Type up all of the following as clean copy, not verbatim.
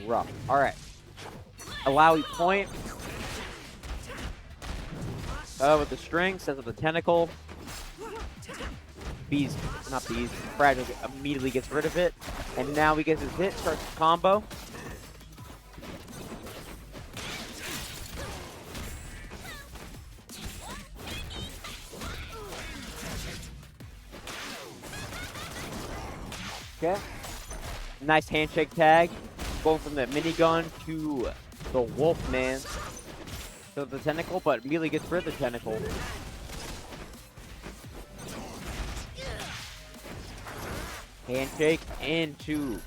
rough. All right. Alawi point. With the string, sets up the tentacle. Fragile immediately gets rid of it. And now he gets his hit, starts the combo. Okay. Nice handshake tag. Going from the minigun to the Wolfman. So the tentacle, but immediately gets rid of the tentacle. Handshake into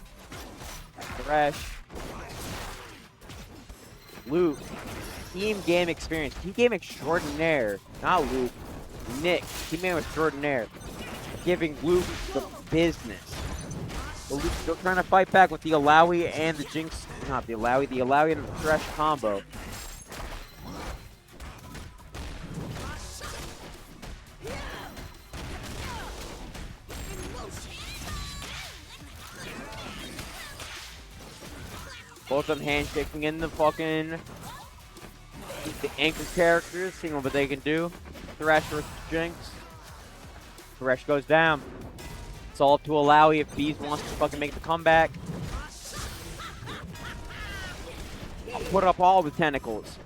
Thresh. Luke. Team game experience. Team game extraordinaire. Not Luke. Nick. Team game extraordinaire. Giving Luke the business. But Luke's still trying to fight back with the Alawi and the Jinx. Not the Alawi and the Thresh combo. Both of them handshaking in the fucking the anchor characters, seeing what they can do. Thresh versus Jinx. Thresh goes down. It's all to Alawi if Bees wants to fucking make the comeback. I'll put up all the tentacles.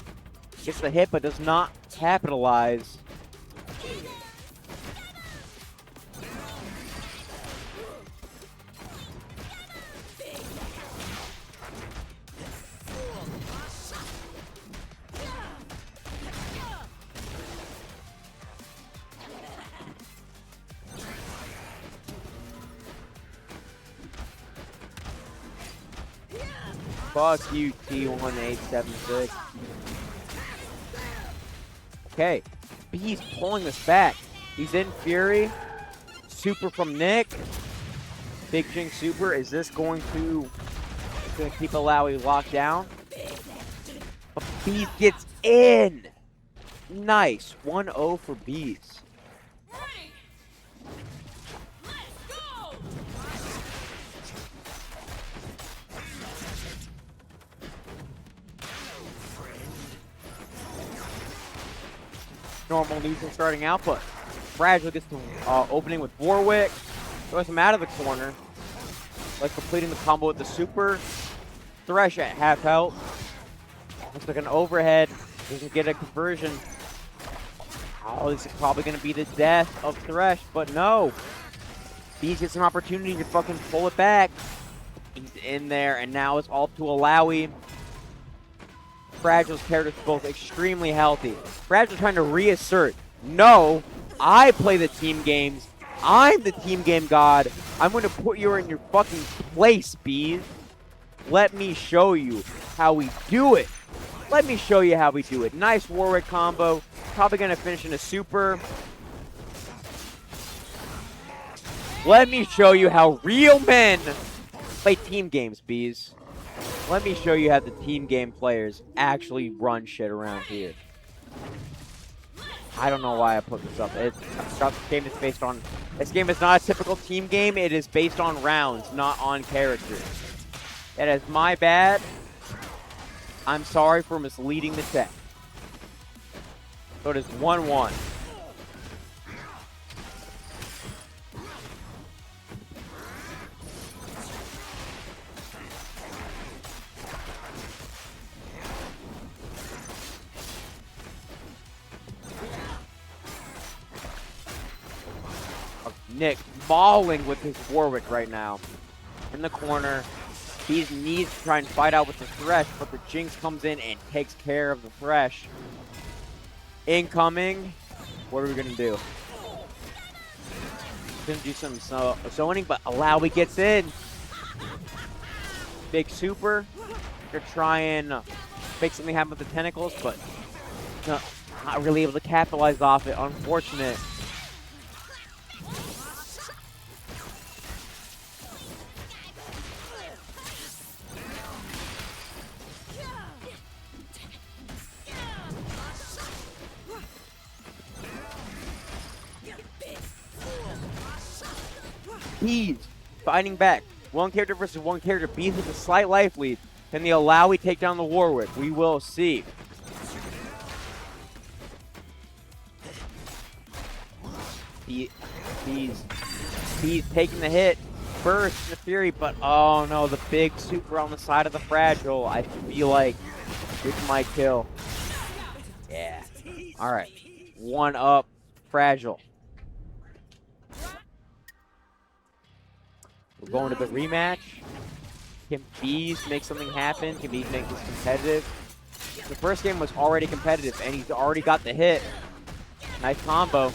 Gets the hit, but does not capitalize. Fuck you, T1876. Okay, Bees pulling this back. He's in Fury. Super from Nick. Big Jinx super. Is this going to keep Alawi locked down? But Bees gets in. Nice. 1-0 for Bees. Normal neutral starting output. Fragile gets the opening with Warwick. Throws him out of the corner. Like completing the combo with the super. Thresh at half health. Looks like an overhead. Doesn't get a conversion. Oh, this is probably going to be the death of Thresh, but no. Bees gets an opportunity to fucking pull it back. He's in there, and now it's all to Alawi. Fragile's characters both extremely healthy. Fragile trying to reassert. No, I play the team games. I'm the team game god. I'm going to put you in your fucking place, Bees. Let me show you how we do it. Let me show you how we do it. Nice Warwick combo. Probably going to finish in a super. Let me show you how real men play team games, Bees. Let me show you how the team game players actually run shit around here. I don't know why I put this up. This game is based on... This game is not a typical team game. It is based on rounds, not on characters. That is my bad. I'm sorry for misleading the tech. So it is 1-1. Nick mauling with his Warwick right now. In the corner. He needs to try and fight out with the Thresh, but the Jinx comes in and takes care of the Thresh. Incoming. What are we going to do? Gonna do some zoning, but Alawi gets in. Big super. They're trying to make something happen with the tentacles, but not really able to capitalize off it. Unfortunate. Bees fighting back. One character versus one character. Bees with a slight life lead. Can the Alawi take down the Warwick? We will see. He's taking the hit. Burst the Fury, but oh no, the big super on the side of the Fragile. I feel like this might kill. Yeah. All right. 1 up, Fragile. We're going to the rematch. Can Bees make something happen? Can Bees make this competitive? The first game was already competitive, and he's already got the hit. Nice combo.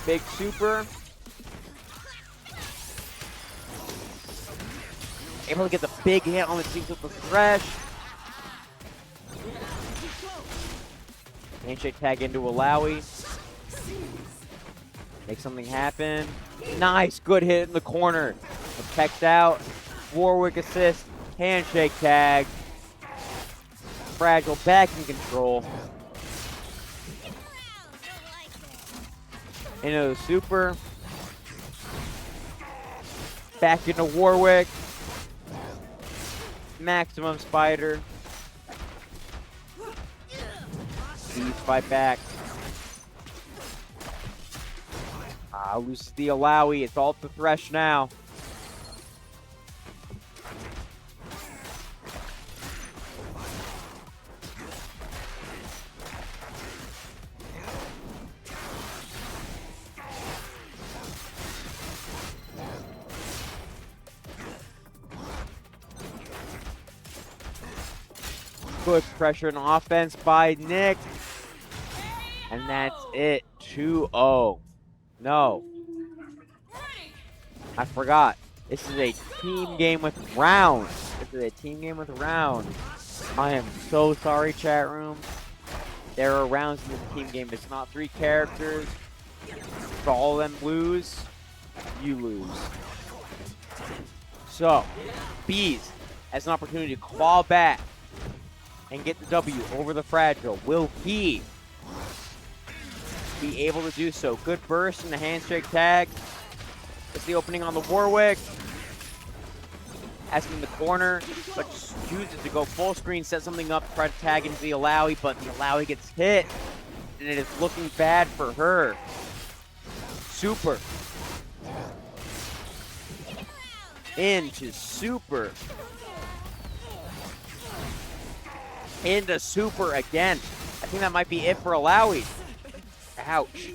Big super. Able to get the big hit on the teams with the Thresh. Handshake tag into Alawi. Make something happen. Nice, good hit in the corner. Protects out. Warwick assist. Handshake tag. Fragile back in control. Into the super. Back into Warwick. Maximum Spider. Bees fight back. Loses the Alawi. It's all to Thresh now. Good pressure and offense by Nick. And that's it. 2-0. No. I forgot. This is a team game with rounds. This is a team game with rounds. I am so sorry, chat room. There are rounds in this team game. It's not 3 characters. If all of them lose, you lose. So, Bees has an opportunity to claw back and get the W over the Fragile. Will he be able to do so? Good burst in the handshake tag. It's the opening on the Warwick. Asking the corner, but chooses to go full screen, set something up, try to tag into the Alawi, but the Alawi gets hit, and it is looking bad for her. Super. Into super. Into super again. I think that might be it for Alawi. Ouch.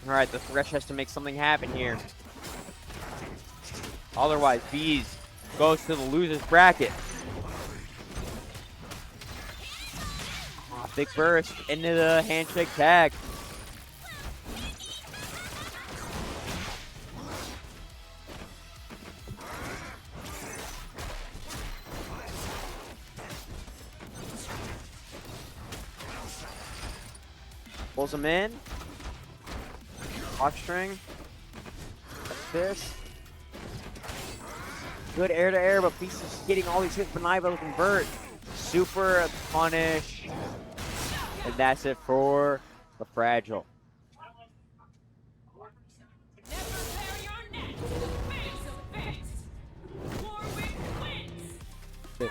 All right, the Thresh has to make something happen here. Otherwise, Bees goes to the loser's bracket. Big burst into the handshake tag. Pulls him in. Off string. Assist. Good air to air, but Beast is getting all these hits, but not able to convert. Super punish. And that's it for the Fragile.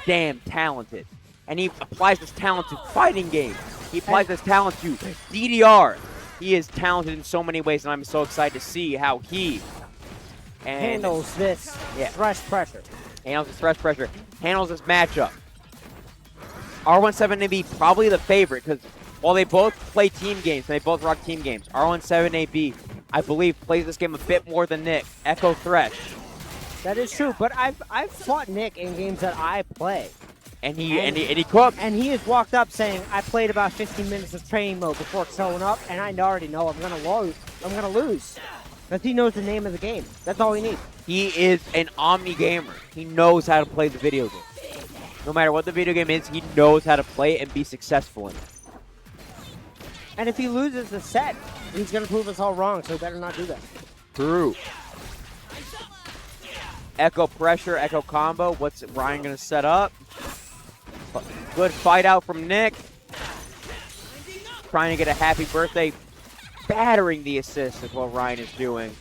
Damn talented. And he applies this talent to fighting games. He applies this talent to DDR. He is talented in so many ways, and I'm so excited to see how he handles this Thresh pressure. Handles this Thresh pressure. Handles this matchup. R17AB probably the favorite, because while they both play team games, and they both rock team games, R17AB, I believe, plays this game a bit more than Nick. Echo Thresh. That is true, but I've fought Nick in games that I play. And he cooked. And he has walked up saying, I played about 15 minutes of training mode before showing up, and I already know I'm gonna lose. Because he knows the name of the game. That's all he needs. He is an omni gamer. He knows how to play the video game. No matter what the video game is, he knows how to play it and be successful in it. And if he loses the set, he's gonna prove us all wrong, so better not do that. True. Echo pressure, Echo combo. What's Ryan going to set up? Good fight out from Nick. Trying to get a happy birthday. Battering the assist is what Ryan is doing.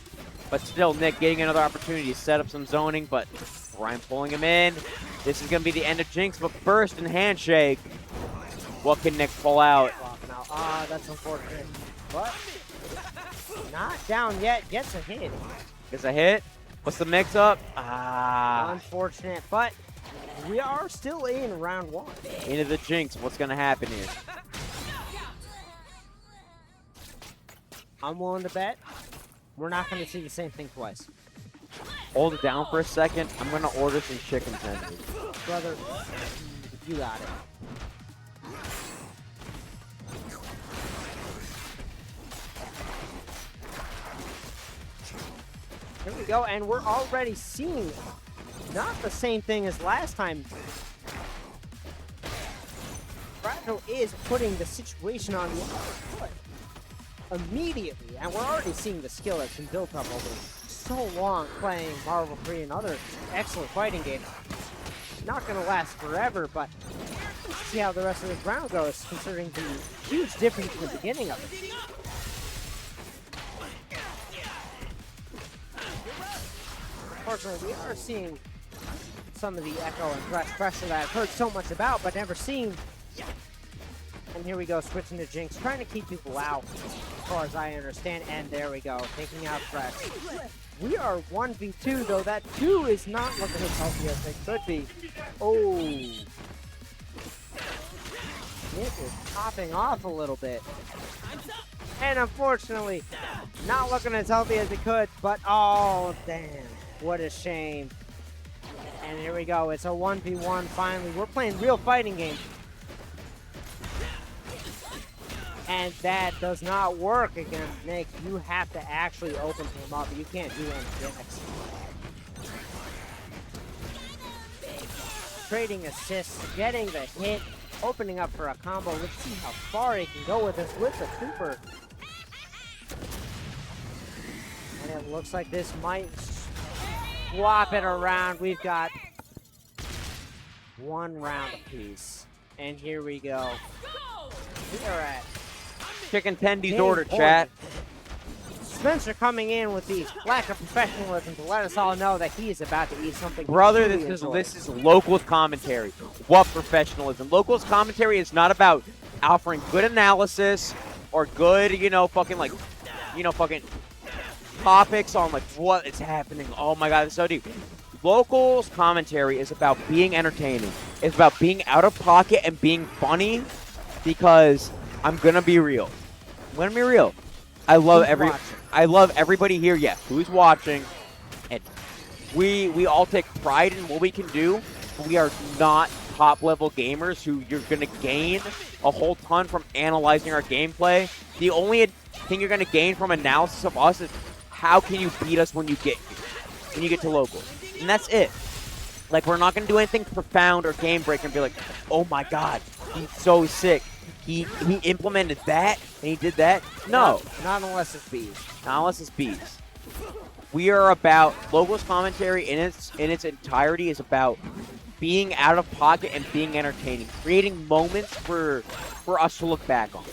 But still, Nick getting another opportunity to set up some zoning, but Ryan pulling him in. This is going to be the end of Jinx, but first in handshake. What can Nick pull out? Ah, that's unfortunate. But not down yet. Gets a hit. Gets a hit. What's the mix up? Ah. Unfortunate, but we are still in round 1. Into the Jinx. What's going to happen here? I'm willing to bet we're not going to see the same thing twice. Hold it down for a second. I'm going to order some chicken tenders. Brother, you got it. Here we go, and we're already seeing not the same thing as last time. Fragile is putting the situation on the other foot immediately, and we're already seeing the skill that's been built up over so long playing Marvel 3 and other excellent fighting games. Not going to last forever, but let's see how the rest of this round goes, considering the huge difference in the beginning of it. Unfortunately, we are seeing some of the Echo and Thresh pressure that I've heard so much about, but never seen. And here we go, switching to Jinx, trying to keep people out, as far as I understand. And there we go, taking out Thresh. We are 1v2, though. That 2 is not looking as healthy as it could be. Oh. Nick is popping off a little bit. And unfortunately, not looking as healthy as it could, but oh, damn. What a shame. And here we go. It's a 1v1 finally. We're playing real fighting games. And that does not work against Nick. You have to actually open him up. You can't do any gimmicks. Trading assists, getting the hit, opening up for a combo. Let's see how far he can go with this with the Cooper. And it looks like this might swap it around. We've got 1 round apiece. And here we go. We are at Chicken tendies Game order, point. chat. Spencer coming in with the lack of professionalism to let us all know that he is about to eat something. Brother, truly this enjoys. is locals commentary. What professionalism? Locals commentary is not about offering good analysis or good, fucking topics on like what is happening. Oh my God, it's so deep. Locals commentary is about being entertaining. It's about being out of pocket and being funny, because I'm gonna be real. I'm gonna be real. I love everybody here. Yes, who's watching, and we all take pride in what we can do. But we are not top level gamers who you're gonna gain a whole ton from analyzing our gameplay. The only thing you're gonna gain from analysis of us is how can you beat us when you get to local, and that's it. Like, we're not gonna do anything profound or game breaker and be like, oh my God, he's so sick. He implemented that and he did that. No, Not unless it's bees. not unless it's bees. We are about locals commentary in its entirety is about being out of pocket and being entertaining, creating moments for us to look back on.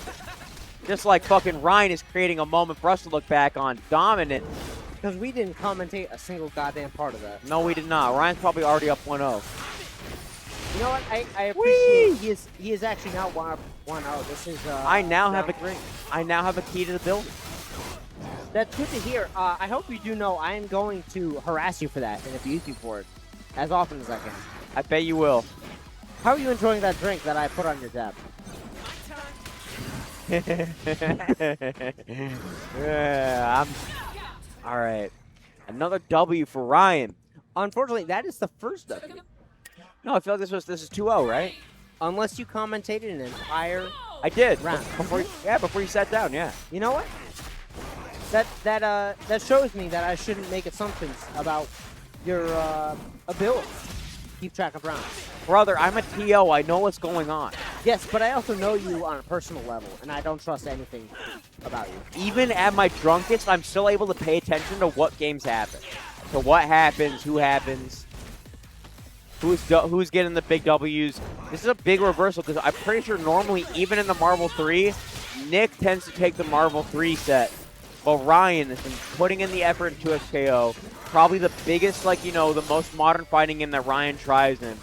Just like fucking Ryan is creating a moment for us to look back on. Dominant. Because we didn't commentate a single goddamn part of that. No, we did not. Ryan's probably already up 1-0. You know what? I appreciate he is actually now 1-0. This is I now have round 3. I now have a key to the building. That's good to hear. I hope you do know I am going to harass you for that and abuse you for it as often as I can. I bet you will. How are you enjoying that drink that I put on your tab? Yeah, all right. Another W for Ryan. Unfortunately, that is the first W. No, I feel like this is 2-0, right? Unless you commentated an entire I did. round. Before you sat down, yeah. You know what? That shows me that I shouldn't make assumptions about your ability to keep track of rounds. Brother, I'm a TO. I know what's going on. Yes, but I also know you on a personal level, and I don't trust anything about you. Even at my drunkest, I'm still able to pay attention to what games happen. to what happens, who happens, who's getting the big W's. This is a big reversal because I'm pretty sure normally, even in the Marvel 3, Nick tends to take the Marvel 3 set. But Ryan has been putting in the effort into SKO. Probably the biggest, like, you know, the most modern fighting game that Ryan tries in.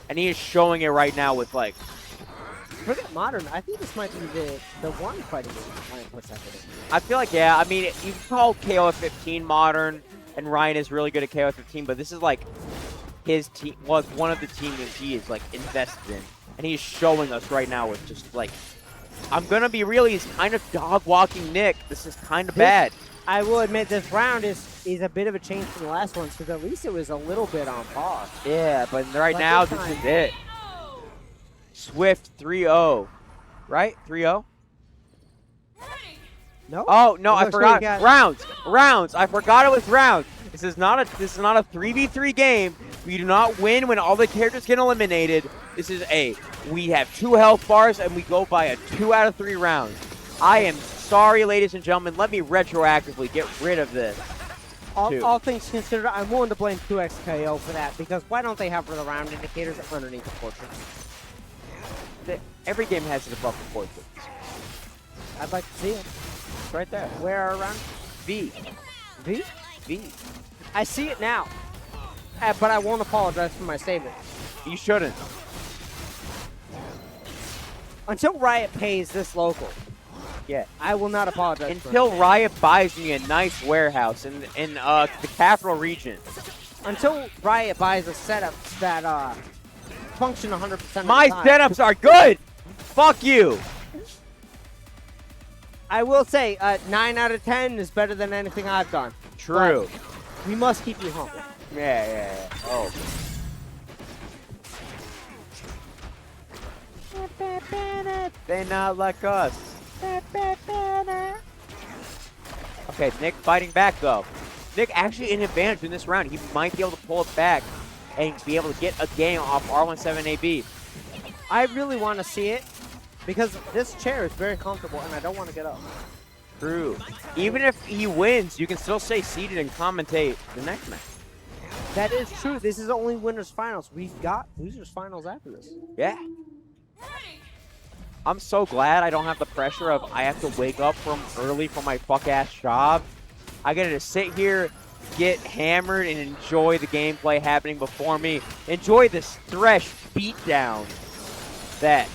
And he is showing it right now with, like... Forget modern. I think this might be the one fighting game Ryan puts out there. I feel like, yeah, I mean, you can call KOF 15 modern, and Ryan is really good at KOF 15, but this is, like, his team, well, it's one of the teams that he is, like, invested in. And he's showing us right now with just, like... I'm going to be real, he's kind of dog-walking Nick. This is kind of bad. I will admit this round is a bit of a change from the last ones because at least it was a little bit on par. Yeah, but right now, this is it. Swift 3-0. Right? 3-0? No. Oh, no, I forgot. Rounds. I forgot it was rounds. This is not a 3v3 game. We do not win when all the characters get eliminated. This is we have 2 health bars and we go by a 2 out of 3 rounds. I am sorry, ladies and gentlemen. Let me retroactively get rid of this. All things considered, I'm willing to blame 2XKO for that because why don't they have the round indicators underneath the portraits? Every game has it above the portraits. I'd like to see it. It's right there. Where are around? V. V? V. I see it now. But I won't apologize for my statement. You shouldn't. Until Riot pays this local. Yeah. I will not apologize. Until Riot buys me a nice warehouse in the capital region. Until Riot buys a setup that function 100% of the time. My setups are good. Fuck you. I will say 9 out of 10 is better than anything I've done. True. But we must keep you humble. Yeah. Oh. They not like us. Okay, Nick fighting back though. Nick actually in advantage in this round. He might be able to pull it back and be able to get a game off R17AB. I really want to see it because this chair is very comfortable and I don't want to get up. True. Even if he wins, you can still stay seated and commentate the next match. That is true. This is only winners finals. We've got losers finals after this. Yeah. I'm so glad I don't have the pressure of I have to wake up from early for my fuck-ass job. I get to sit here, get hammered, and enjoy the gameplay happening before me. Enjoy this Thresh beatdown that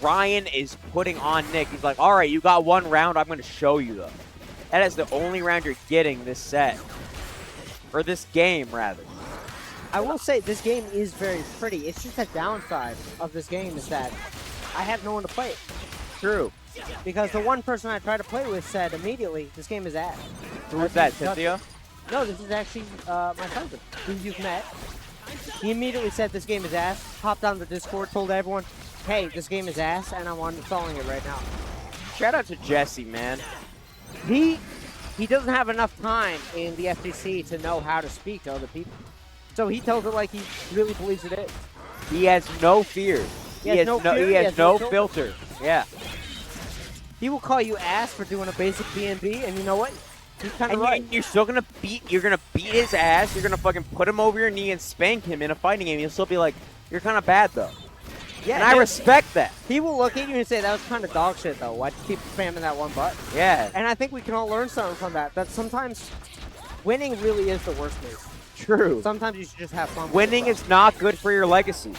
Ryan is putting on Nick. He's like, all right, you got one round. I'm going to show you, though. That is the only round you're getting this set. Or this game, rather. I will say this game is very pretty. It's just a downside of this game is that I have no one to play it. True. Because the one person I tried to play with said immediately, this game is ass. Who was that, Cynthia? No, this is actually my cousin, who you've met. He immediately said this game is ass, hopped on the Discord, told everyone, hey, this game is ass, and I'm uninstalling it right now. Shout out to Jesse, man. He doesn't have enough time in the FGC to know how to speak to other people. So he tells it like he really believes it is. He has no fear. He has no filter. Yeah. He will call you ass for doing a basic BNB, and you know what? He's kind of right. You're still gonna beat his ass. You're gonna fucking put him over your knee and spank him in a fighting game. You'll still be like, you're kind of bad though. Yeah, and I respect that. He will look at you and say, that was kind of dog shit though. Why'd you keep spamming that one button? Yeah. And I think we can all learn something from that. That sometimes winning really is the worst move. True. Sometimes you should just have fun. Winning is not good for your legacy.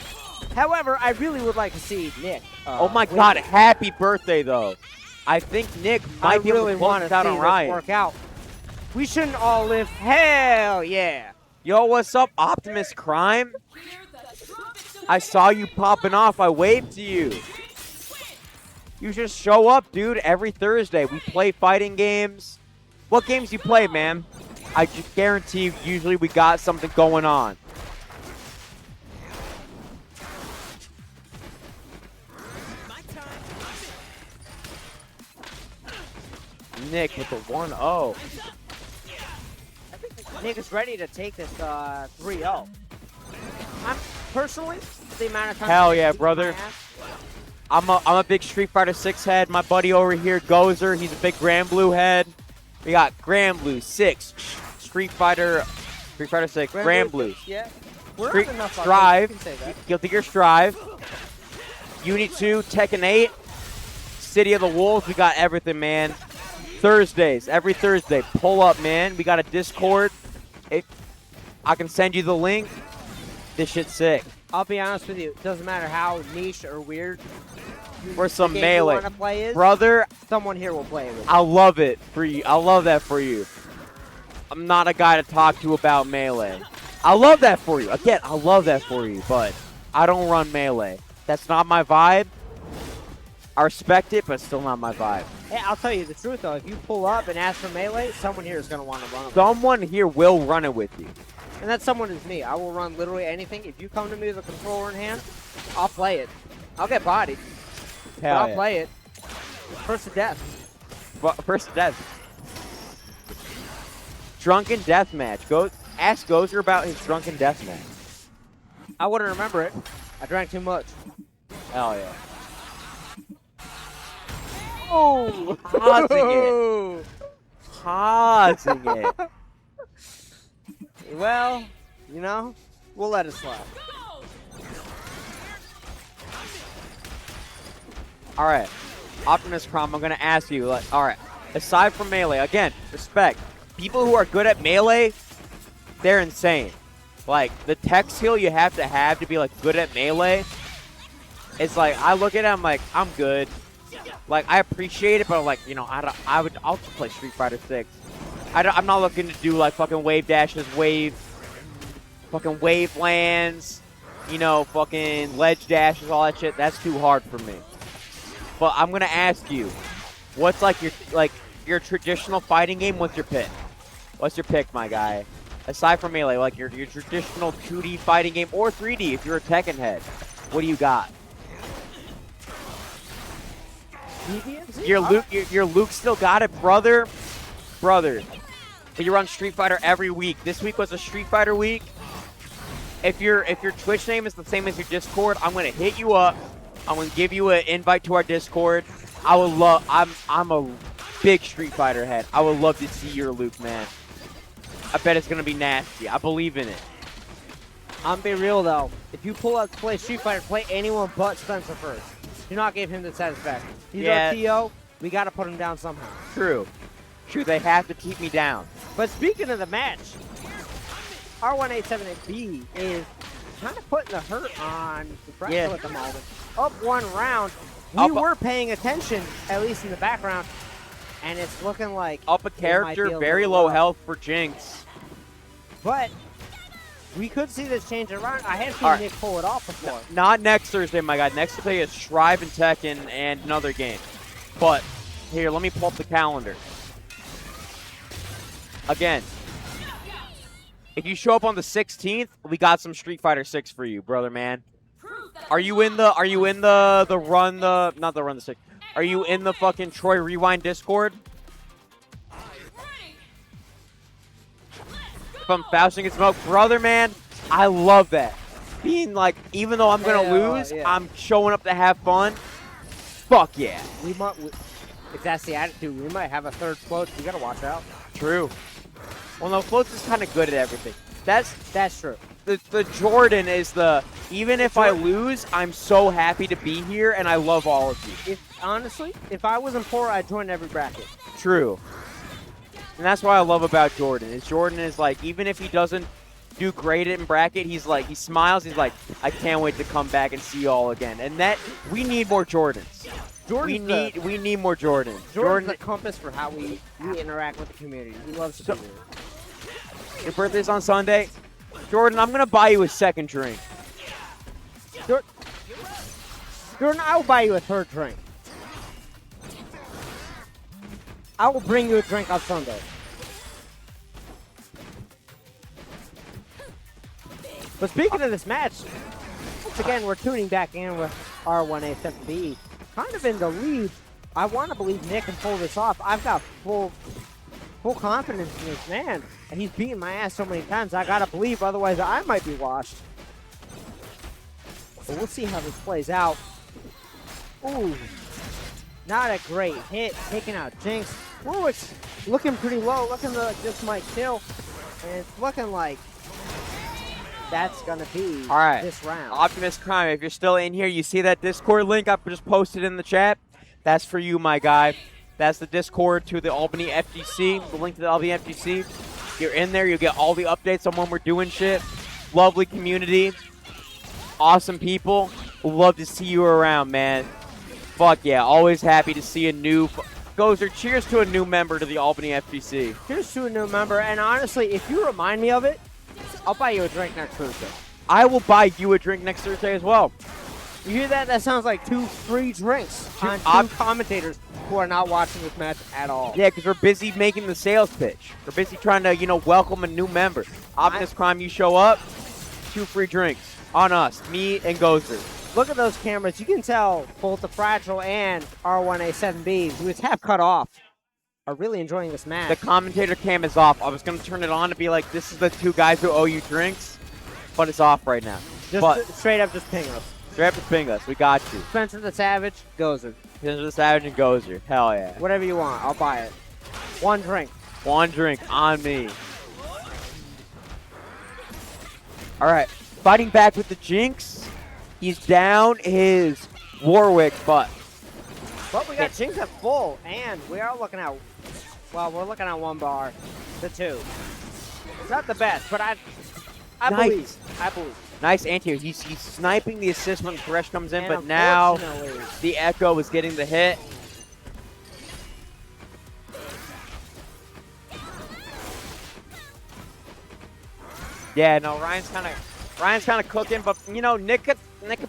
However, I really would like to see Nick. Oh my God! Happy birthday, though. I think Nick might be able to pull this out on Ryan. Work out. We shouldn't all live. Hell yeah! Yo, what's up, Optimus Crime? I saw you popping off. I waved to you. You just show up, dude. Every Thursday we play fighting games. What games you play, man? I just guarantee you, usually we got something going on. Nick with the 1-0. Nick is ready to take this 3-0. I'm personally the amount of time. Hell yeah, brother. I'm a big Street Fighter 6 head. My buddy over here, Gozer, he's a big Granblue head. We got Granblue 6, Street Fighter Street Fighter 6, Grand Blues. Yeah. We're Street not enough on Strive, those, you can say that. Guilty Gear Strive, Unity 2, Tekken 8, City of the Wolves. We got everything, man. Thursdays, every Thursday, pull up, man. We got a Discord. I can send you the link. This shit's sick. I'll be honest with you. It doesn't matter how niche or weird For some the game Melee. you want to play is, Brother, someone here will play it with you. I love it for you. I love that for you. I'm not a guy to talk to about Melee. I love that for you. Again, I love that for you, but I don't run Melee. That's not my vibe. I respect it, but still not my vibe. Hey, I'll tell you the truth, though. If you pull up and ask for Melee, someone here is going to want to run it. Someone here will run it with you. And that someone is me. I will run literally anything. If you come to me with a controller in hand, I'll play it. I'll get bodied, but Hell I'll yeah. play it. First to death. First death. Drunken Deathmatch. Ask Gozer about his Drunken Deathmatch. I wouldn't remember it. I drank too much. Hell yeah. Oh! Pausing it. Pausing it. Well, you know, we'll let it slide. All right. Optimus Prime, I'm going to ask you, like, all right, aside from Melee, again, respect. People who are good at Melee, they're insane. Like, the tech skill you have to be, like, good at Melee, it's like, I look at it, I'm like, I'm good. Like, I appreciate it, but, like, you know, I'll just play Street Fighter 6. I'm not looking to do, like, fucking wave dashes, fucking wave lands, you know, fucking ledge dashes, all that shit. That's too hard for me. But I'm gonna ask you, what's like your traditional fighting game? What's your pick? What's your pick, my guy? Aside from Melee, like your traditional 2D fighting game or 3D, if you're a Tekken head, what do you got? Your Luke still got it, brother. But you run Street Fighter every week. This week was a Street Fighter week. If your Twitch name is the same as your Discord, I'm gonna hit you up. I'm gonna give you an invite to our Discord. I'm a big Street Fighter head. I would love to see your Luke, man. I bet it's gonna be nasty. I believe in it. I'm being real though. If you pull out to play Street Fighter, play anyone but Spencer first. Do not give him the satisfaction. He's our TO. We gotta put him down somehow. True. They have to keep me down. But speaking of the match, R1878B is kind of putting the hurt on the Brexel at the moment. Up one round. We were paying attention, at least in the background, and it's looking like up a character, very low health for Jinx. But we could see this change around. I had seen Nick pull it off before. Not next Thursday, my God. Next Thursday is Strive and Tekken and another game. But here, let me pull up the calendar. Again, if you show up on the 16th, we got some Street Fighter 6 for you, brother, man. Are you in the fucking Troy Rewind Discord? From Fausting and Smoke, brother, man, I love that. Being like, even though I'm gonna lose, I'm showing up to have fun. Fuck yeah. If that's the attitude, we might have a third float. We gotta watch out. True. Well, no, Floats is kind of good at everything. That's true. The Jordan is even if I lose, I'm so happy to be here, and I love all of you. Honestly, if I wasn't poor, I'd join every bracket. True. And that's what I love about Jordan. Jordan is like, even if he doesn't do great in bracket, he's like, he smiles, he's like, I can't wait to come back and see you all again. And we need more Jordans. We need more Jordans. Jordan's the compass for how we interact with the community. He loves to do it. Your birthday's on Sunday. Jordan, I'm going to buy you a second drink. Jordan, I will buy you a third drink. I will bring you a drink on Sunday. But speaking of this match, once again, we're tuning back in with R1878B. Kind of in the lead. I want to believe Nick can pull this off. I've got full confidence in this man. And he's beaten my ass so many times, I gotta believe, otherwise I might be washed. But we'll see how this plays out. Ooh. Not a great hit, taking out Jinx. Warwick's looking pretty low, looking like this might kill. And it's looking like that's going to be All right. this round. Optimus Prime, if you're still in here, you see that Discord link I just posted in the chat? That's for you, my guy. That's the Discord to the Albany FGC, the link to the Albany FGC. You're in there, you'll get all the updates on when we're doing shit. Lovely community. Awesome people. We'd love to see you around, man. Fuck yeah, always happy to see a new... Gozer, cheers to a new member to the Albany FGC. Here's to a new member, and honestly, if you remind me of it, I'll buy you a drink next Thursday. I will buy you a drink next Thursday as well. You hear that? That sounds like 2 free drinks on 2 commentators who are not watching this match at all. Yeah, because we're busy making the sales pitch. We're busy trying to, you know, welcome a new member. Optimus Prime, you show up, 2 free drinks on us, me and Gozer. Look at those cameras. You can tell both the Fragile and R1A7B, who is half cut off, are really enjoying this match. The commentator cam is off. I was going to turn it on to be like, this is the 2 guys who owe you drinks, but it's off right now. Straight up, just ping us. Straight up to ping us. We got you. Spencer the Savage, Gozer. Spencer the Savage and Gozer. Hell yeah. Whatever you want, I'll buy it. 1 drink. 1 drink on me. All right. Fighting back with the Jinx. He's down his Warwick, but we got Jinx at full, and we are looking at, well, we're looking at 1 bar to 2. It's not the best, but I Nice. believe. Nice anti-air. He's sniping the assist when Thresh comes in, And but now unfortunately, the Echo is getting the hit. Yeah, no, Ryan's kind of cooking, but you know, Nick could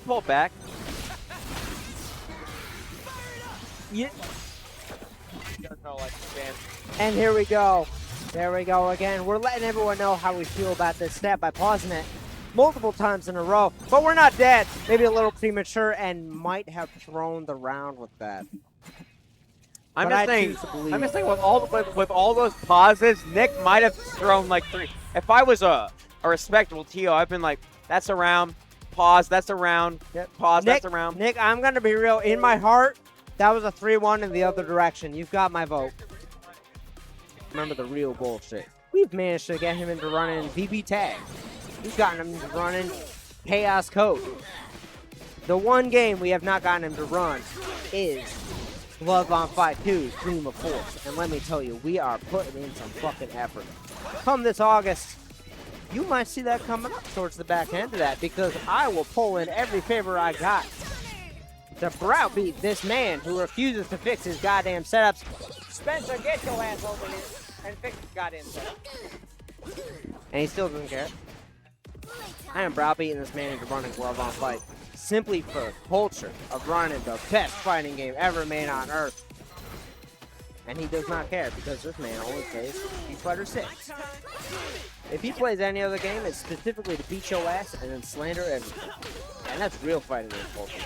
pull back. Yeah. And here we go. There we go again. We're letting everyone know how we feel about this stat by pausing it multiple times in a row. But we're not dead. Maybe a little premature and might have thrown the round with that. I'm just saying with all those pauses, Nick might have thrown like 3. If I was a respectable TO, I've been like, that's a round, pause, that's a round, pause, Nick, that's a round. Nick, I'm going to be real. In my heart, that was a 3-1 in the other direction. You've got my vote. Remember the real bullshit. We've managed to get him into running VB tag. We've gotten him into running Chaos Code. The one game we have not gotten him to run is Love on Fight 2, Dream of Force. And let me tell you, we are putting in some fucking effort. Come this August, you might see that coming up towards the back end of that, because I will pull in every favor I got to browbeat this man who refuses to fix his goddamn setups. Spencer, get your ass over here and fix his goddamn setup. And he still doesn't care. I am browbeating this man into running Love on Fight simply for the culture of running the best fighting game ever made on Earth. And he does not care, because this man only plays Street Fighter 6. If he plays any other game, it's specifically to beat your ass and then slander everything. And that's real fighting game culture.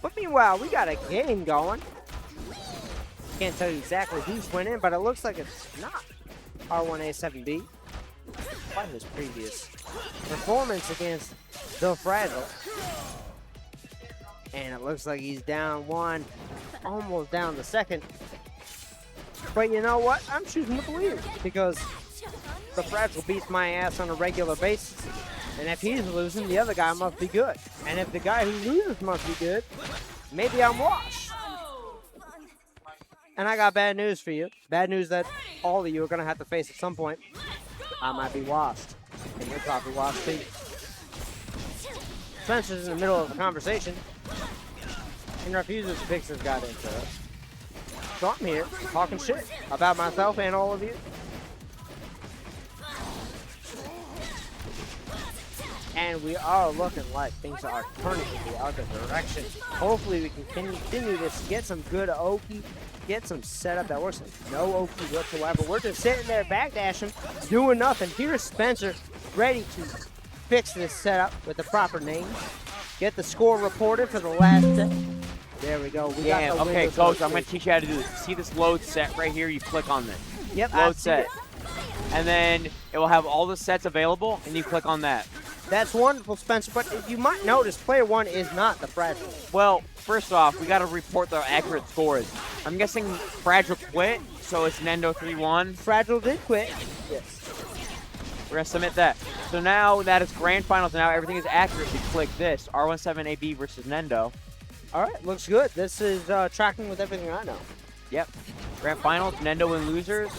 But meanwhile, we got a game going. Can't tell you exactly who's winning, but it looks like it's not R1A7B. Despite his previous performance against the Fragile. And it looks like he's down 1, almost down the 2nd. But you know what? I'm choosing to believe, because the Fragile beats my ass on a regular basis. And if he's losing, the other guy must be good. And if the guy who loses must be good, maybe I'm washed. And I got bad news for you. Bad news that all of you are going to have to face at some point. I might be washed. And you're probably washed too. Spencer's in the middle of a conversation and refuses to fix his goddamn setup. So I'm here talking shit about myself and all of you. And we are looking like things are turning in the other direction. Hopefully we can continue this, get some good Oki, get some setup that works. No Oki whatsoever. We're just sitting there backdashing, doing nothing. Here's Spencer ready to fix this setup with the proper names. Get the score reported for the last set. There we go. Okay, Coach, I'm going to teach you how to do this. See this load set right here? You click on this. Yep. Load set. And then it will have all the sets available, and you click on that. That's wonderful, Spencer, but you might notice player 1 is not the Fragile. Well, first off, we got to report the accurate scores. I'm guessing Fragile quit, so it's Nendo 3-1. Fragile did quit. Yes. We're gonna submit that. So now that it's grand finals, now everything is accurate. We click this R17AB versus Nendo. All right, looks good. This is tracking with everything I know. Yep. Grand finals, Nendo and losers.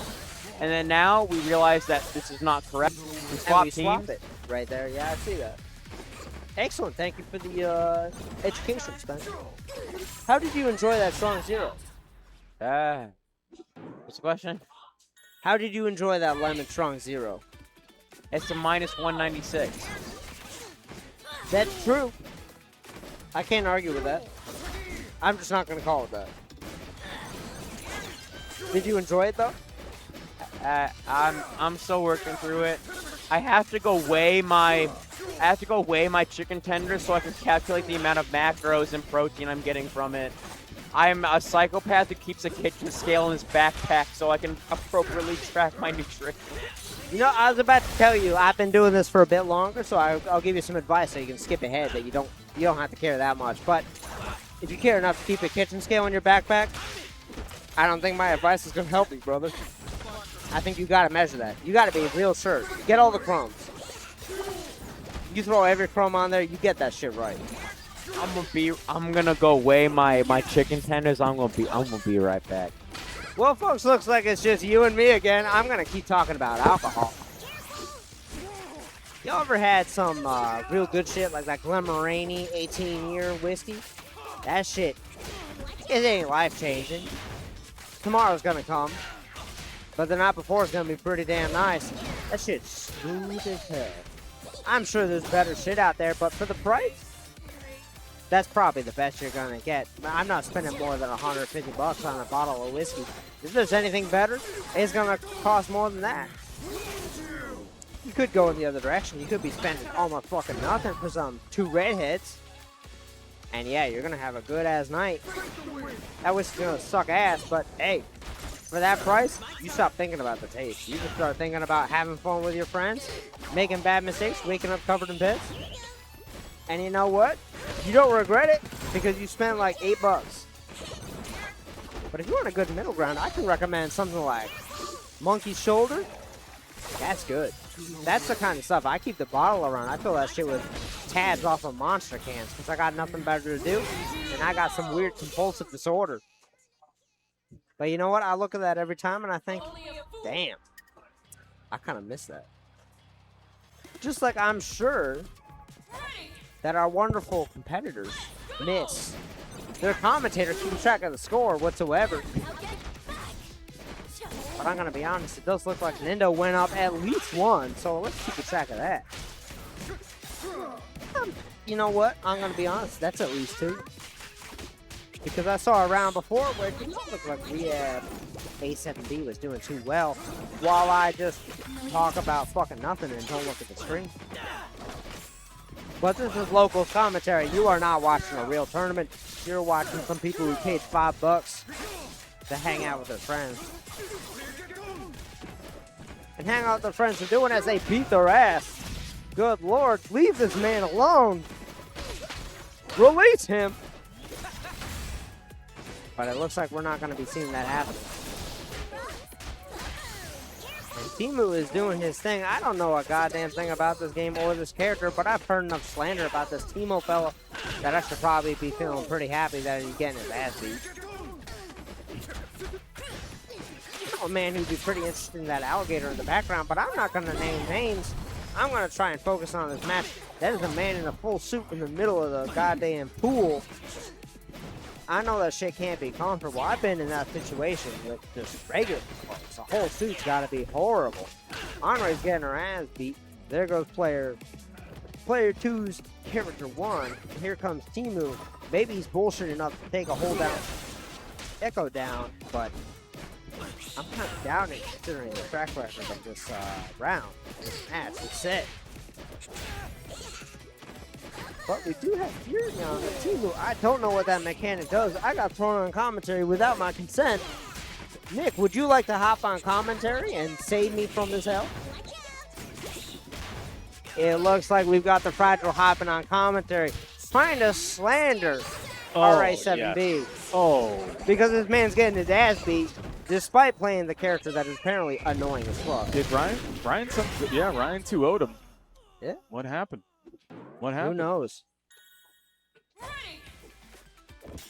And then now we realize that this is not correct. We swap And we swap teams. it right there. Yeah, I see that. Excellent. Thank you for the education, Spencer. How did you enjoy that Strong Zero? What's the question? How did you enjoy that Lemon Strong Zero? It's a minus 196. That's true. I can't argue with that. I'm just not going to call it that. Did you enjoy it, though? I'm still working through it. I have to go weigh my chicken tenders so I can calculate the amount of macros and protein I'm getting from it. I'm a psychopath who keeps a kitchen scale in his backpack so I can appropriately track my nutrition. You know, I was about to tell you, I've been doing this for a bit longer, so I'll give you some advice so you can skip ahead, that you don't have to care that much. But if you care enough to keep a kitchen scale in your backpack, I don't think my advice is going to help you, brother. I think you got to measure that. You got to be real sure. Get all the crumbs. You throw every crumb on there, you get that shit right. I'm gonna go weigh my chicken tenders. I'm gonna be right back. Well, folks, looks like it's just you and me again. I'm gonna keep talking about alcohol. Y'all ever had some real good shit like that Glenmorangie 18-year whiskey? That shit, it ain't life-changing. Tomorrow's gonna come, but the night before is gonna be pretty damn nice. That shit's smooth as hell. I'm sure there's better shit out there, but for the price, that's probably the best you're gonna get. I'm not spending more than $150 on a bottle of whiskey. If there's anything better, it's gonna cost more than that. You could go in the other direction. You could be spending almost fucking nothing for some 2 redheads. And yeah, you're gonna have a good ass night. That whiskey's gonna suck ass, but hey, for that price, you stop thinking about the taste. You just start thinking about having fun with your friends, making bad mistakes, waking up covered in piss. And you know what? You don't regret it because you spent like $8. But if you want a good middle ground, I can recommend something like Monkey Shoulder. That's good. That's the kind of stuff I keep the bottle around. I fill that shit with tabs off of Monster cans because I got nothing better to do, and I got some weird compulsive disorder. But you know what? I look at that every time and I think, damn, I kind of miss that. Just like I'm sure that our wonderful competitors miss their commentator keeping track of the score whatsoever. But I'm going to be honest, it does look like Nendo went up at least 1, so let's keep a track of that. You know what? I'm going to be honest, that's at least 2. Because I saw a round before where it didn't look like we had A7B was doing too well, while I just talk about fucking nothing and don't look at the screen. But this is local commentary. You are not watching a real tournament. You're watching some people who paid $5 to hang out with their friends. And hang out with their friends are doing as they beat their ass. Good Lord, leave this man alone. Release him. But it looks like we're not going to be seeing that happen. And Timu is doing his thing. I don't know a goddamn thing about this game or this character, but I've heard enough slander about this Teemo fella that I should probably be feeling pretty happy that he's getting his ass beat. A man who'd be pretty interested in that alligator in the background, but I'm not going to name names. I'm going to try and focus on this match. That is a man in a full suit in the middle of the goddamn pool. I know that shit can't be comfortable. I've been in that situation with just regular folks. The whole suit's got to be horrible. Andre's getting her ass beat. There goes player 2's character 1. And here comes Timu. Maybe he's bullshit enough to take a hold down, Echo down, but I'm kind of doubting considering the track record of this round, this match, this set. But we do have Fury on the Timu. I don't know what that mechanic does. I got thrown on commentary without my consent. Nick, would you like to hop on commentary and save me from this hell? It looks like we've got the Fragile hopping on commentary. Trying to slander RA7B. Yes. Oh. Because this man's getting his ass beat. despite playing the character that is apparently annoying as fuck. Did Ryan 2-0'd him. Yeah. What happened? What Who happened? knows?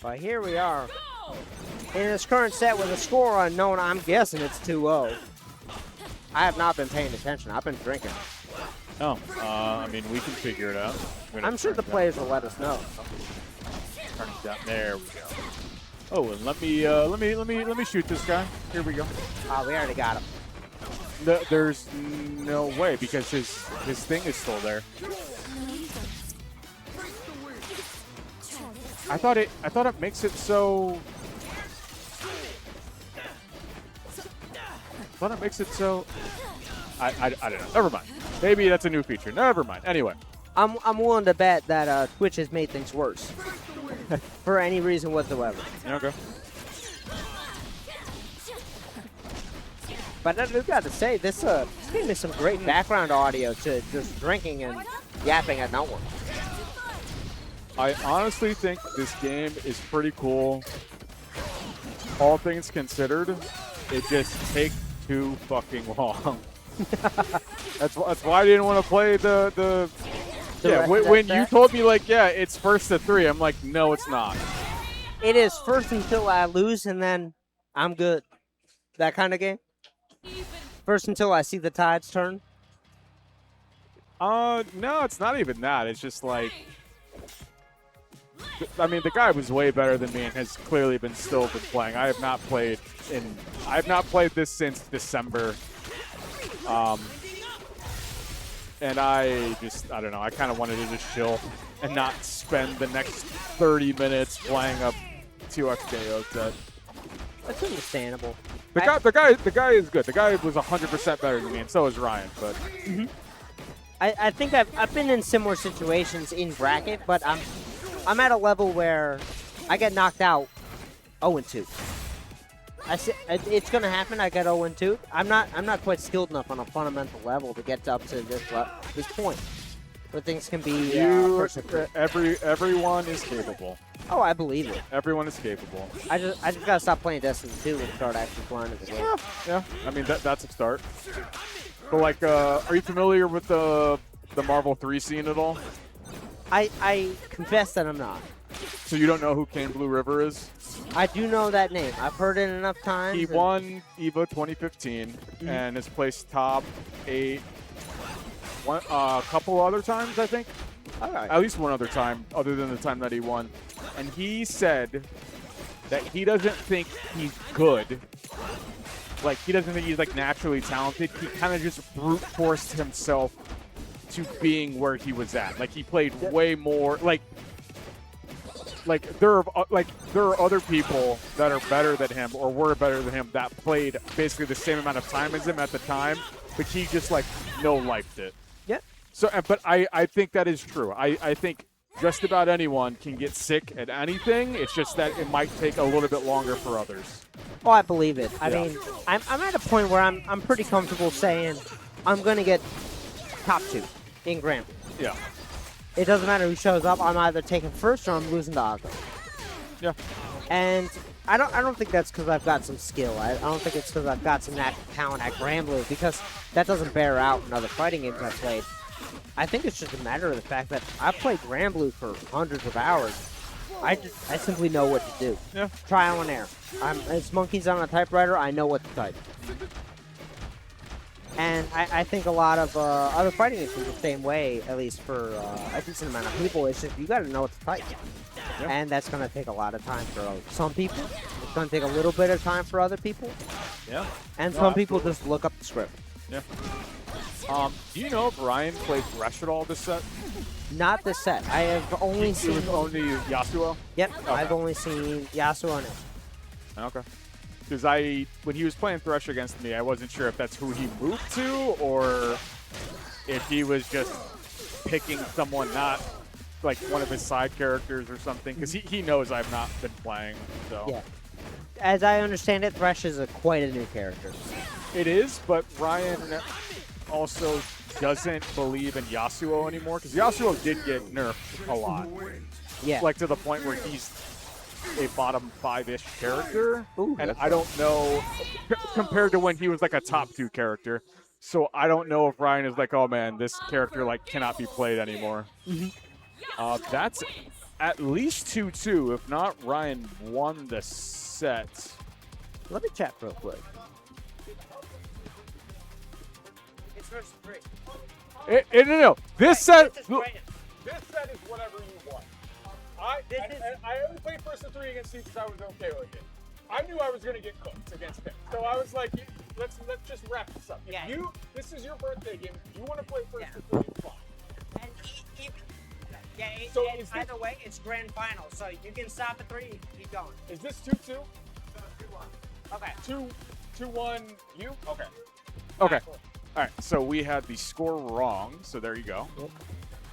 But here we are. In this current set with a score unknown, I'm guessing it's 2-0. I have not been paying attention. I've been drinking. Oh, I mean, we can figure it out. I'm sure the players will let us know. Turn it down. There we go. Oh, and let me shoot this guy. Here we go. Oh, we already got him. There's no way because his thing is still there. I thought it makes it so. I don't know. Never mind. Maybe that's a new feature. Never mind. Anyway. I'm willing to bet that Twitch has made things worse for any reason whatsoever. Okay. But I've got to say, this gave me some great background audio to just drinking and yapping at no one. I honestly think this game is pretty cool. All things considered, it just takes too fucking long. That's why I didn't want to play the yeah, when you told me, like, yeah, it's first to 3, I'm like, no, it's not. It is first until I lose, and then I'm good. That kind of game. First until I see the tides turn. No, it's not even that. It's just like, I mean, the guy was way better than me and has clearly been playing. I have not played this since December. And I don't know. I kind of wanted to just chill and not spend the next 30 minutes playing up 2x KO set. That's understandable. The guy is good. The guy was 100% better than me, and so is Ryan. But I think I've been in similar situations in bracket, but I'm at a level where I get knocked out 0-2. It's gonna happen. I get 0-2. I'm not quite skilled enough on a fundamental level to get up to this point where things can be. Everyone is capable. Oh, I believe it. Everyone is capable. I just gotta stop playing Destiny 2 and start actually playing the game. Yeah. I mean that's a start. But like, are you familiar with the Marvel 3 scene at all? I confess that I'm not. So you don't know who Kane Blue River is? I do know that name. I've heard it enough times. He won EVO 2015 and has placed top 8 a couple other times, I think. All right. At least one other time, other than the time that he won. And he said that he doesn't think he's good. Like, he doesn't think he's, like, naturally talented. He kind of just brute forced himself to being where he was at. Like, he played way more. Like there are other people that are better than him or were better than him that played basically the same amount of time as him at the time, but he just, like, no-lifed it. Yep. So, but I think that is true. I think just about anyone can get sick at anything. It's just that it might take a little bit longer for others. Oh, I believe it. I mean, I'm at a point where I'm pretty comfortable saying I'm going to get top 2 in Grand Prix. Yeah. It doesn't matter who shows up. I'm either taking first or I'm losing to Akko. Yeah. And I don't think that's because I've got some skill. I don't think it's because I've got some natural talent at Granblue, because that doesn't bear out in other fighting games I've played. I think it's just a matter of the fact that I've played Granblue for hundreds of hours. I simply know what to do. Yeah. Trial and error. It's monkeys on a typewriter. I know what to type. And I think a lot of other fighting games are the same way, at least for a decent amount of people. It's just you got to know what to type. Yeah. And that's going to take a lot of time for some people. It's going to take a little bit of time for other people. Yeah. And some people just look up the script. Yeah. Do you know if Ryan played Thresh at all this set? Not this set. I have only seen only Yasuo. Yep. Okay. I've only seen Yasuo and him. Okay. Because when he was playing Thresh against me, I wasn't sure if that's who he moved to or if he was just picking someone not like one of his side characters or something. Because he knows I've not been playing. So. Yeah. As I understand it, Thresh is quite a new character. It is, but Ryan also doesn't believe in Yasuo anymore. Because Yasuo did get nerfed a lot. Yeah. Like to the point where he's a bottom 5-ish character, Ooh, and that's I don't know compared to when he was like a top 2 character. So I don't know if Ryan is like, oh man, this character like cannot be played anymore. That's at least 2-2. If not, Ryan won the set. Let me chat real quick. It's versus 3. No. This set. This is grand. This set is whatever you want. I only played first of 3 against you because I was okay with it. I knew I was going to get cooked against him, so I was like, let's just wrap this up. Yeah. This is your birthday game. If you want to play first of 3, fine. And So and is this- either way, it's grand final, so you can stop at 3, keep going. Is this 2-2? Okay. 2-1 you? Okay. Okay. Cool. All right. So we had the score wrong. So there you go.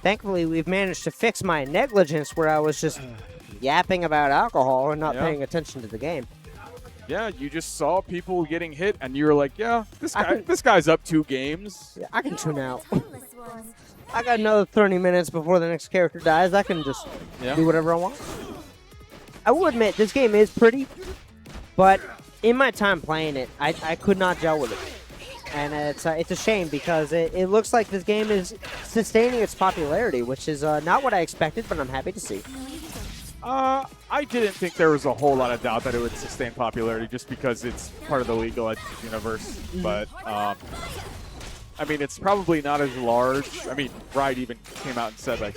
Thankfully, we've managed to fix my negligence where I was just yapping about alcohol and not Yeah. paying attention to the game. Yeah, you just saw people getting hit, and you were like, "Yeah, I this guy's up 2 games." Yeah, I can tune out. I got another 30 minutes before the next character dies. I can just Yeah. do whatever I want. I will admit, this game is pretty, but in my time playing it, I could not gel with it. And it's a shame because it looks like this game is sustaining its popularity, which is not what I expected, but I'm happy to see. I didn't think there was a whole lot of doubt that it would sustain popularity just because it's part of the League of Legends universe. But, I mean, it's probably not as large. I mean, Riot even came out and said, like,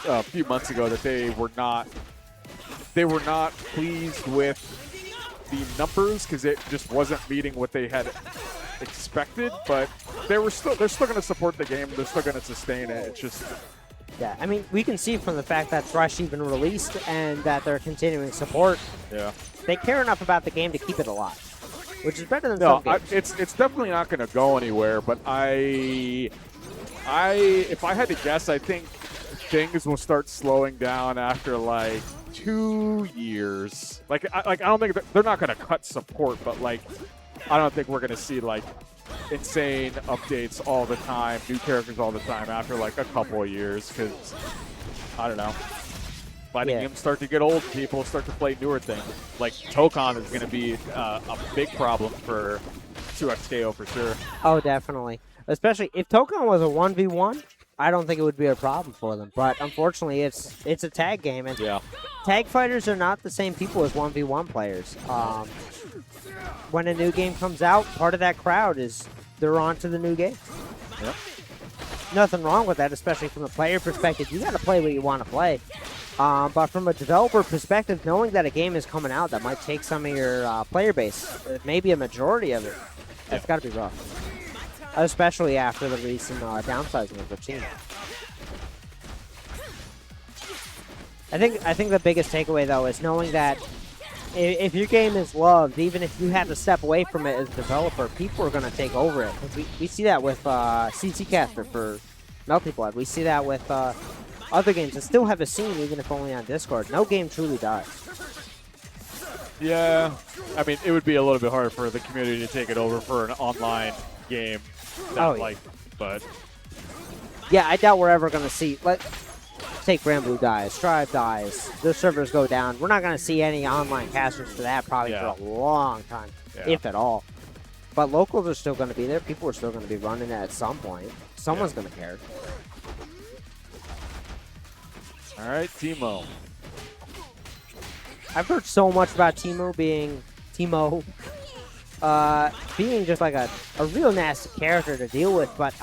a few months ago that they were not pleased with the numbers because it just wasn't meeting what they had expected. But they're still going to support the game. They're still going to sustain it. It's just... Yeah, I mean, we can see from the fact that Rush even released and that they're continuing support, Yeah. they care enough about the game to keep it alive, which is better than No, some games. it's definitely not going to go anywhere. But if I had to guess, I think things will start slowing down after like 2 years. Like I don't think they're not going to cut support, but like I don't think we're going to see like insane updates all the time, new characters all the time after like a couple of years because I don't know. Fighting games start to get old, people start to play newer things. Like Tokon is going to be a big problem for 2XKO for sure. Oh, definitely. Especially if Tokon was a 1v1, I don't think it would be a problem for them. But unfortunately, it's a tag game, and Yeah. tag fighters are not the same people as 1v1 players. When a new game comes out, part of that crowd is they're on to the new game. Yep. Nothing wrong with that, especially from a player perspective. You got to play what you want to play. But from a developer perspective, knowing that a game is coming out that might take some of your player base, maybe a majority of it, that's got to be rough. Especially after the recent downsizing of the team. I think the biggest takeaway though is knowing that if your game is loved, even if you have to step away from it as a developer, people are going to take over it. We see that with CC Caster for Melty Blood. We see that with other games that still have a scene, even if only on Discord. No game truly dies. Yeah, I mean, it would be a little bit hard for the community to take it over for an online game. But yeah, I doubt we're ever going to see. Take Granblue dies, Strive dies, the servers go down. We're not going to see any online casters for that probably for a long time, if at all. But locals are still going to be there. People are still going to be running it at some point. Someone's going to care. All right, Teemo. I've heard so much about Teemo being just like a real nasty character to deal with, but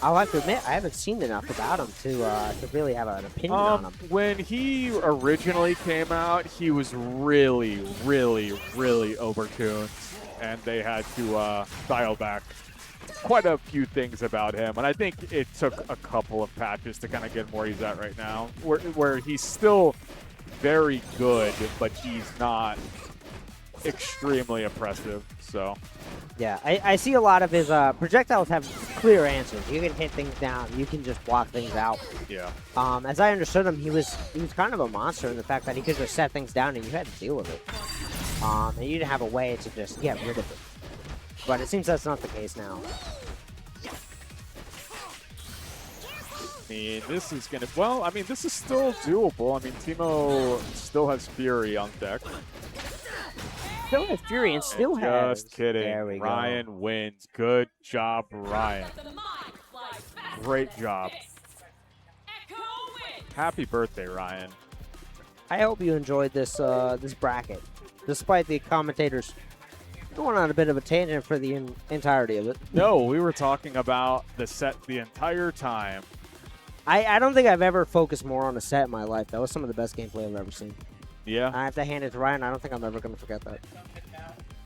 I'll have to admit, I haven't seen enough about him to really have an opinion on him. When he originally came out, he was really, really, really overtuned, and they had to dial back quite a few things about him. And I think it took a couple of patches to kind of get him where he's at right now, where he's still very good, but he's not extremely impressive. So. Yeah, I see a lot of his projectiles have clear answers. You can hit things down. You can just block things out. Yeah. As I understood him, he was kind of a monster in the fact that he could just set things down and you had to deal with it. And you didn't have a way to just get rid of it. But it seems that's not the case now. mean, this is going to... Well, I mean, this is still doable. I mean, Teemo still has Fury on deck. Still has Fury and still has. Just kidding. There we go. Ryan wins. Good job, Ryan. Great job. Happy birthday, Ryan. I hope you enjoyed this this bracket, despite the commentators going on a bit of a tangent for the entirety of it. No, we were talking about the set the entire time. I don't think I've ever focused more on a set in my life. That was some of the best gameplay I've ever seen. Yeah. I have to hand it to Ryan. I don't think I'm ever going to forget that.